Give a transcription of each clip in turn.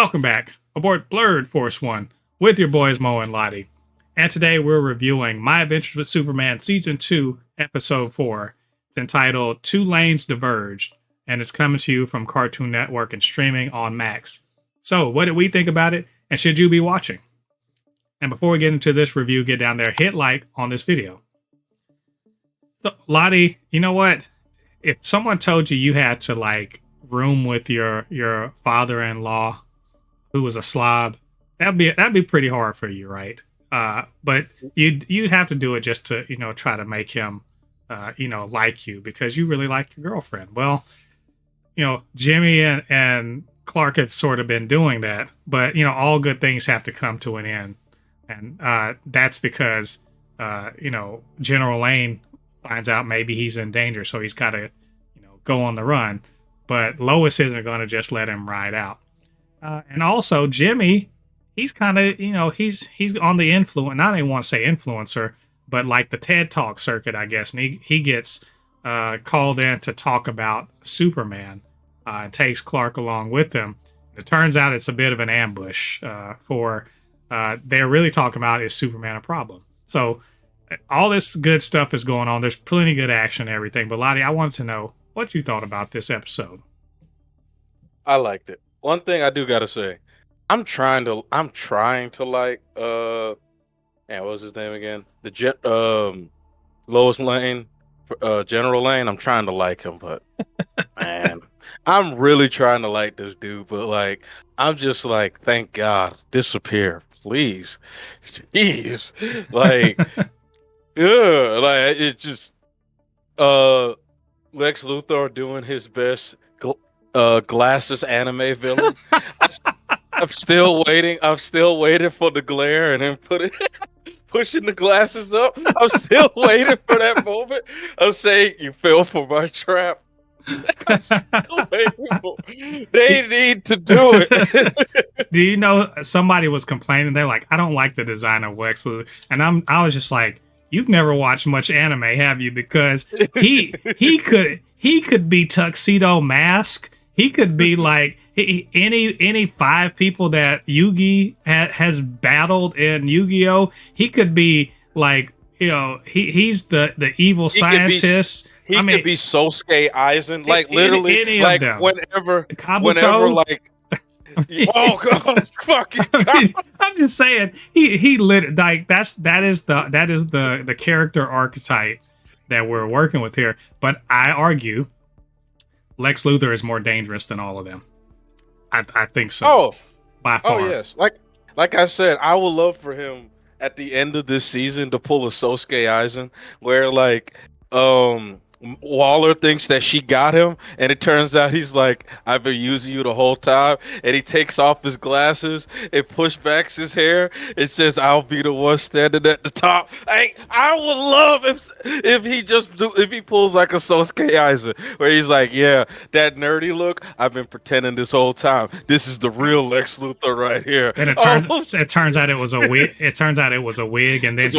Welcome back aboard BLERD Force 1 with your boys Mo and Ladi. And today we're reviewing My Adventures with Superman Season 2, Episode 4. It's entitled Two Lanes Diverged, and it's coming to you from Cartoon Network and streaming on Max. So, what did we think about it, and should you be watching? And before we get into this review, get down there, hit like on this video. So, Ladi, you know what? If someone told you had to, room with your father-in-law who was a slob, that'd be pretty hard for you, right? But you'd have to do it just to try to make him like you, because you really like your girlfriend. Well, Jimmy and Clark have sort of been doing that, but all good things have to come to an end, and that's because General Lane finds out maybe he's in danger, so he's got to go on the run. But Lois isn't going to just let him ride out. And also Jimmy, he's kind of, he's on the influence. I don't even want to say influencer, but like the TED Talk circuit, I guess. And he gets called in to talk about Superman and takes Clark along with him. It turns out it's a bit of an ambush they're really talking about, is Superman a problem? So all this good stuff is going on. There's plenty of good action and everything. But Ladi, I wanted to know what you thought about this episode. I liked it. One thing I do gotta say, I'm trying to like what was his name again? Lois Lane, General Lane. I'm trying to like him, but man, I'm really trying to like this dude, but I'm just thank God, disappear, please. Jeez. Yeah, it's just Lex Luthor doing his best glasses anime villain. I'm still waiting. I'm still waiting for the glare and then pushing the glasses up. I'm still waiting for that moment. I'm saying, you fell for my trap. I'm still waiting for. They need to do it. Do you know, somebody was complaining? They're like, I don't like the design of Lex Luthor, and I was just like, you've never watched much anime, have you? Because he could be Tuxedo Mask. He could be like any 5 people that Yugi has battled in Yu-Gi-Oh. He could be like, he's the evil scientist. He could be Sosuke Aizen, literally, any of them. whenever, Kabuto? Oh God, fucking God. I'm just saying, he lit that is the character archetype that we're working with here. But I argue Lex Luthor is more dangerous than all of them. I think so. Oh, by far. Oh yes. Like I said, I would love for him at the end of this season to pull a Sosuke Aizen, where Waller thinks that she got him, and it turns out he's like, I've been using you the whole time, and he takes off his glasses and pushbacks his hair. It says, I'll be the one standing at the top. I would love if he pulls like a Sosuke Aizen, where he's like, yeah, that nerdy look, I've been pretending this whole time. This is the real Lex Luthor right here. And it turns out it was a wig. It turns out it was a wig, and then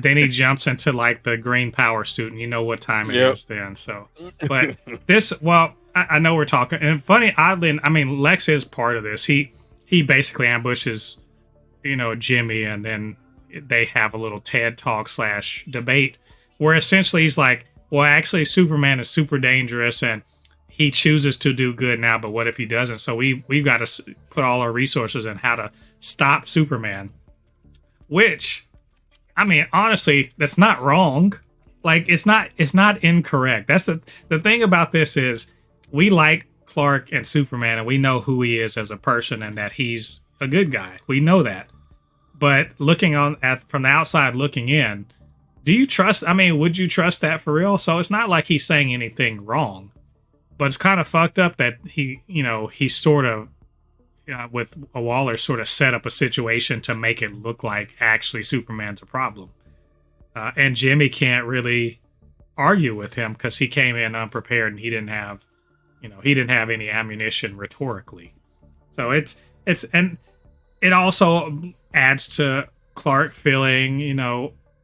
then he jumps into like the green power suit, and you know what time it is then. So, but I know we're talking, and funny, oddly, I mean, Lex is part of this. He basically ambushes Jimmy, and then they have a little TED Talk / debate where essentially he's like, well, actually Superman is super dangerous and he chooses to do good now, but what if he doesn't? So we've got to put all our resources in how to stop Superman, which, I mean, honestly, that's not wrong. It's not incorrect. That's the thing about this is, we like Clark and Superman, and we know who he is as a person and that he's a good guy. We know that. But looking from the outside looking in, do you trust? I mean, would you trust that for real? So it's not like he's saying anything wrong, but it's kind of fucked up that he sort of with a Waller sort of set up a situation to make it look like actually Superman's a problem. And Jimmy can't really argue with him because he came in unprepared and he didn't have any ammunition rhetorically. So and it also adds to Clark feeling,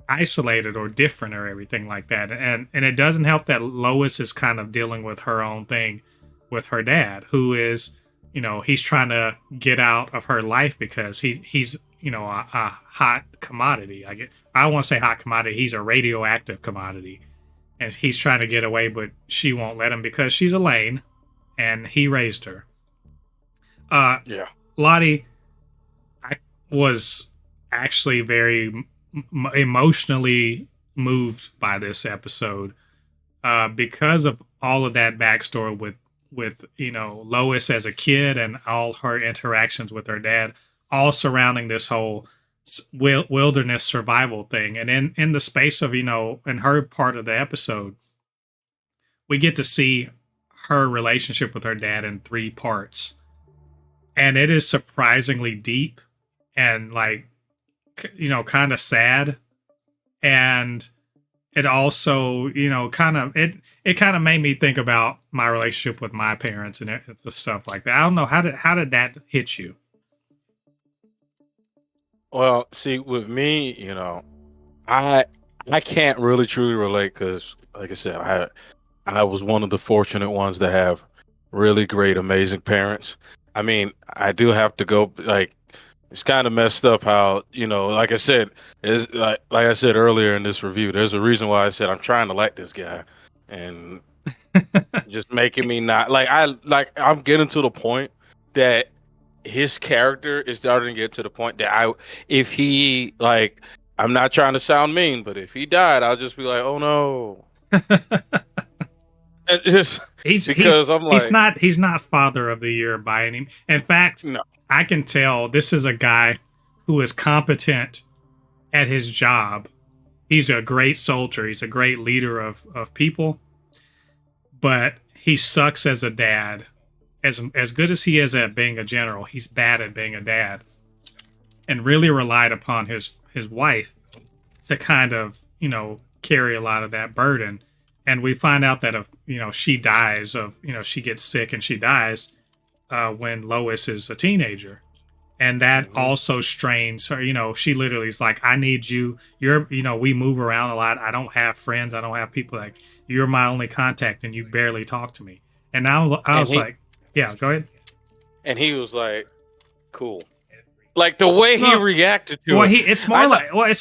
isolated or different or everything like that. And it doesn't help that Lois is kind of dealing with her own thing with her dad, who is he's trying to get out of her life because he's a hot commodity. I won't say hot commodity. He's a radioactive commodity, and he's trying to get away, but she won't let him because she's Elaine, and he raised her. Yeah. Ladi, I was actually very emotionally moved by this episode because of all of that backstory with Lois as a kid and all her interactions with her dad, all surrounding this whole wilderness survival thing. And in the space of in her part of the episode, we get to see her relationship with her dad in 3 parts, and it is surprisingly deep and kind of sad. And it also it kind of made me think about my relationship with my parents and it's the stuff like that. I don't know, how did that hit you? Well, see, with me, I can't really truly relate because, like I said, I was one of the fortunate ones to have really great, amazing parents. I mean, I do have to go it's kind of messed up how, like I said, is like I said earlier in this review, there's a reason why I said I'm trying to like this guy, and just making me not I'm getting to the point that his character is starting to get to the point that if he I'm not trying to sound mean, but if he died, I'll just be like, oh no. And just because I'm like, he's not father of the year by any. In fact, no. I can tell this is a guy who is competent at his job. He's a great soldier. He's a great leader of people, but he sucks as a dad. As good as he is at being a general, he's bad at being a dad, and really relied upon his wife to kind of carry a lot of that burden. And we find out that if she dies she gets sick and she dies when Lois is a teenager, and that also strains her. She literally is like, I need you. We move around a lot. I don't have friends. I don't have people. Like, you're my only contact, and you barely talk to me. And now I was like, yeah, go ahead. And he was like, cool. Like the way he reacted to it. It's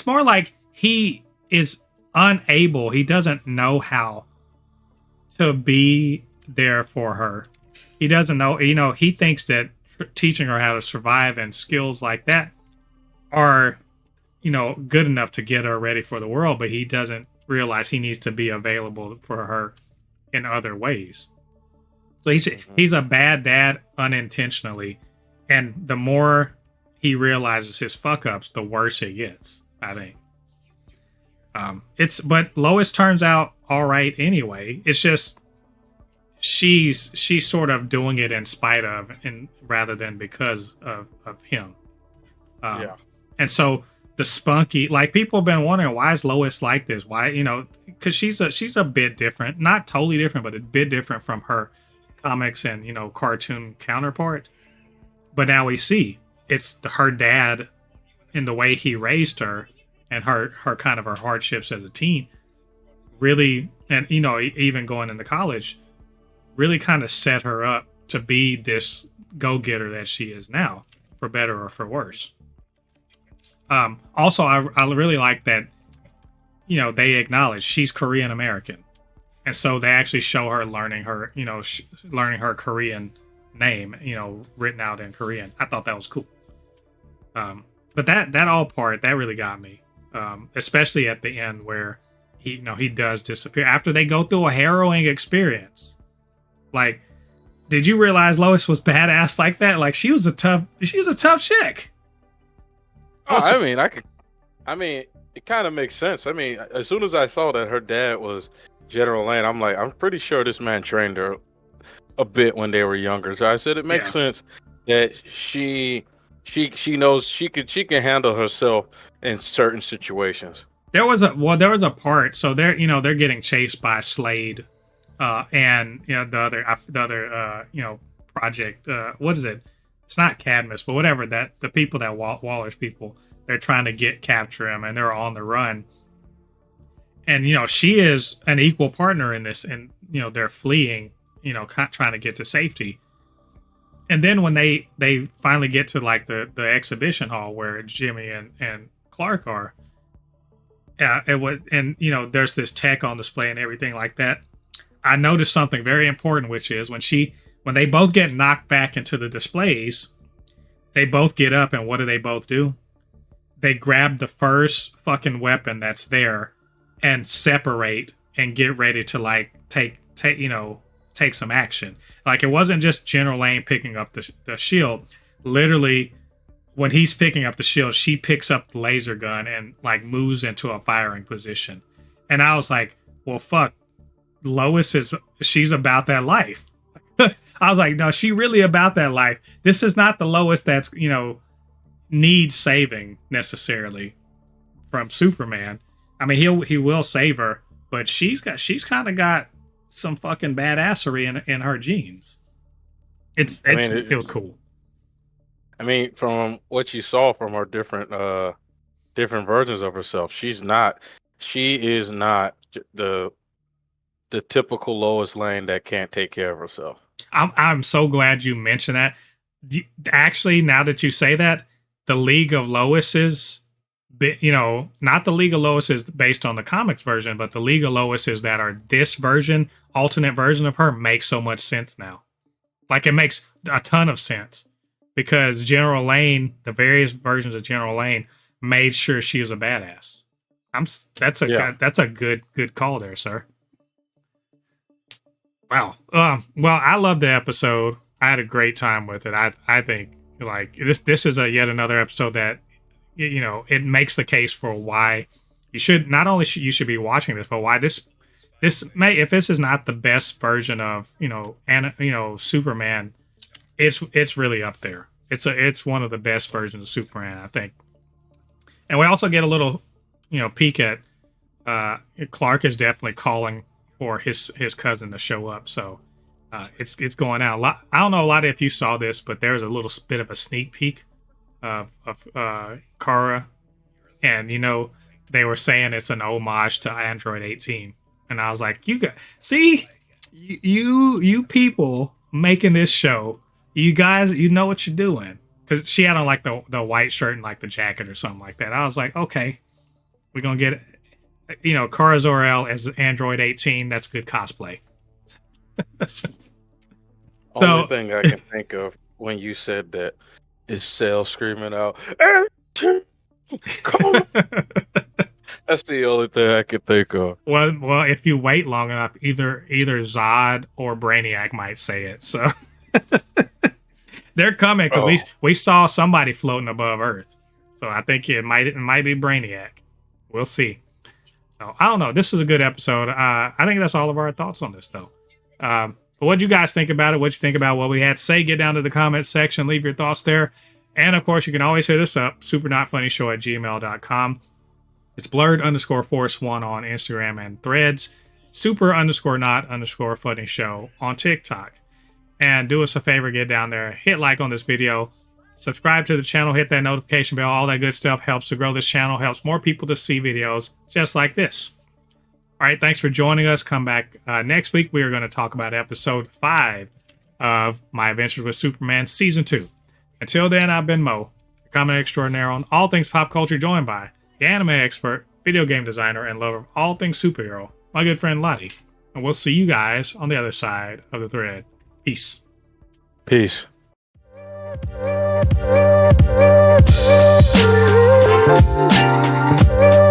more like he is unable. He doesn't know how to be there for her. He doesn't know. He thinks that teaching her how to survive and skills like that are, good enough to get her ready for the world. But he doesn't realize he needs to be available for her in other ways. So he's a bad dad unintentionally, and the more he realizes his fuck ups, the worse it gets, I think. But Lois turns out all right anyway. It's just she's sort of doing it in spite of, and rather than because of him. And so the spunky, people have been wondering, why is Lois like this? Why, because she's a bit different, not totally different, but a bit different from her comics and cartoon counterpart. But now we see it's her dad, in the way he raised her, and her kind of her hardships as a teen, really, and even going into college, really kind of set her up to be this go-getter that she is now, for better or for worse. Also, I really like that they acknowledge she's Korean American, and so they actually show her learning her learning her Korean name written out in Korean. I thought that was cool. But that all part that really got me, especially at the end where he does disappear after they go through a harrowing experience. Like, did you realize Lois was badass like that? Like, she was a tough chick. Also, it kind of makes sense. I mean, as soon as I saw that her dad was General Lane, I'm like, I'm pretty sure this man trained her a bit when they were younger. So I said it makes sense that she knows she can handle herself in certain situations. There was a part. So they're getting chased by Slade, and the other project. What is it? It's not Cadmus, but whatever, that the people that Waller's people, they're trying to capture him, and they're on the run. And she is an equal partner in this, and they're fleeing, trying to get to safety. And then when they finally get to like the exhibition hall where Jimmy and Clark are, it was, and you know, there's this tech on display and everything like that. I noticed something very important, which is when they both get knocked back into the displays, they both get up, and what do they both do? They grab the first fucking weapon that's there and separate and get ready to like take some action. Like, it wasn't just General Lane picking up the shield. Literally, when he's picking up the shield, she picks up the laser gun and like moves into a firing position. And I was like, well, fuck, Lois she's about that life. I was like, no, she really about that life. This is not the Lois that's, you know, needs saving necessarily from Superman. I mean, he will save her, but she's kind of got some fucking badassery in her genes. It was cool. I mean, from what you saw from her different versions of herself, she is not the typical Lois Lane that can't take care of herself. I'm so glad you mentioned that. Actually, now that you say that, the League of Loises, you know, not the League of Loises based on the comics version, but the League of Loises that are this version, alternate version of her, makes so much sense now. Like, it makes a ton of sense because General Lane, the various versions of General Lane, made sure she was a badass. That's a good call there, sir. Wow. Well, I loved the episode. I had a great time with it. I think like this is yet another episode that, you know, it makes the case for why you should not only you should be watching this, but why this may, if this is not the best version of, you know, Superman, it's really up there. It's one of the best versions of Superman, I think. And we also get a little, you know, peek at Clark is definitely calling for his cousin to show up. So it's going out. I don't know, Ladi, if you saw this, but there's a little bit of a sneak peek of Kara, and you know, they were saying it's an homage to Android 18, and I was like, you people making this show, you guys, you know what you're doing, because she had on like the white shirt and like the jacket or something like that. I was like, okay, we're gonna get, you know, Kara Zor-El as Android 18. That's good cosplay. Only thing I can think of when you said that is Cell screaming out, come on. That's the only thing I can think of. Well, if you wait long enough, either Zod or Brainiac might say it. So they're coming, because we saw somebody floating above Earth. So I think it might be Brainiac. We'll see. So I don't know. This is a good episode. I think that's all of our thoughts on this, though. But what you guys think about it? What you think about what we had to say? Get down to the comments section. Leave your thoughts there. And, of course, you can always hit us up, supernotfunnyshow@gmail.com. It's blerd_force1 on Instagram and Threads, super_not_funny_show on TikTok. And do us a favor, get down there, hit like on this video, subscribe to the channel, hit that notification bell. All that good stuff helps to grow this channel, helps more people to see videos just like this. All right, thanks for joining us. Come back next week. We are going to talk about episode 5 of My Adventures with Superman Season 2. Until then, I've been Mo, the comment extraordinaire on all things pop culture, joined by the anime expert, video game designer, and lover of all things superhero, my good friend Ladi. And we'll see you guys on the other side of the thread. Peace. Peace. Thank you.